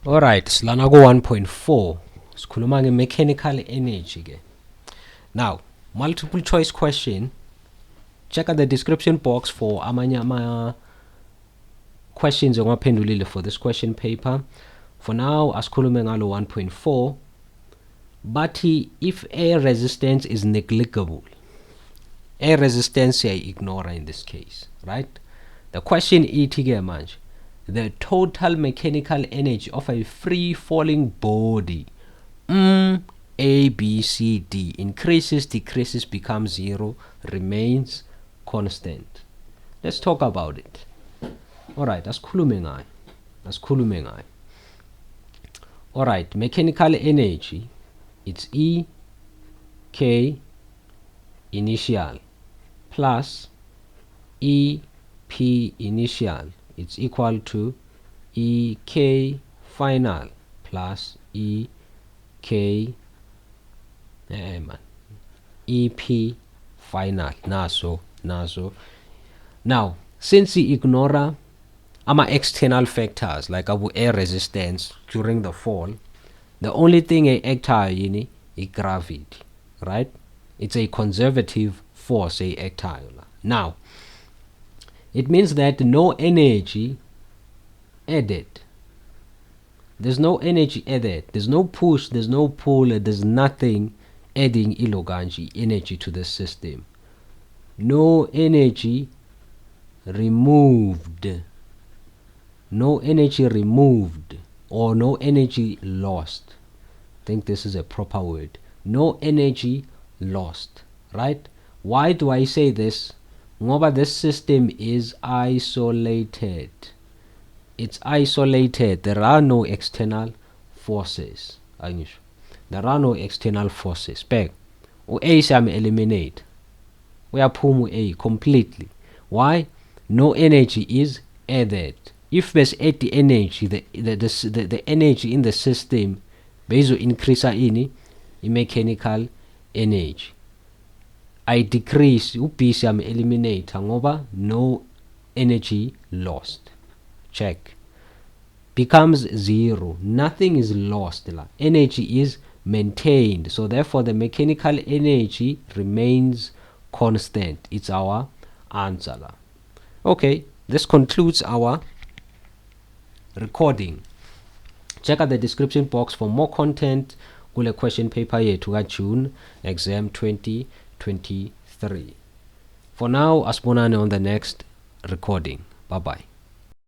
Alright, silana ku 1.4 sikhuluma nge-mechanical energy ke. Now, multiple choice question. Check out the description box for amanye ama questions ongaphendulile for this question paper. For now, asikhulume ngalo 1.4. Bathi if air resistance is negligible, air resistance ignore in this case, right? The question ithi ke manje, the total mechanical energy of a free falling body A, B, C, D increases, decreases, becomes zero, remains constant. Let's talk about it. Alright, asikhulume ngayo. Alright, mechanical energy, it's E K initial plus E P initial, it's equal to E K final plus E K EP final. Naso. Now, since we ignore ama external factors like our air resistance during the fall, the only thing a actile is gravity, right? It's a conservative force, a actile. Now, it means that no energy added. There's no energy added. There's no push, there's no pull, there's nothing adding iloganji energy to the system. No energy removed. No energy removed or no energy lost. I think this is a proper word. No energy lost, right? Why do I say this? Ngoba this system is isolated. It's isolated. There are no external forces. There are no external forces. Back. A shall eliminate. We are A completely. Why? No energy is added. If there's add the energy, the energy in the system based on increase in mechanical energy. I decrease B shall eliminate ngoba no energy lost. Check. Becomes zero. Nothing is lost. Energy is maintained. So therefore the mechanical energy remains constant. It's our answer. Okay, this concludes our recording. Check out the description box for more content kule question paper yethu ka June exam 2023. For now, asibonane on the next recording. Bye bye.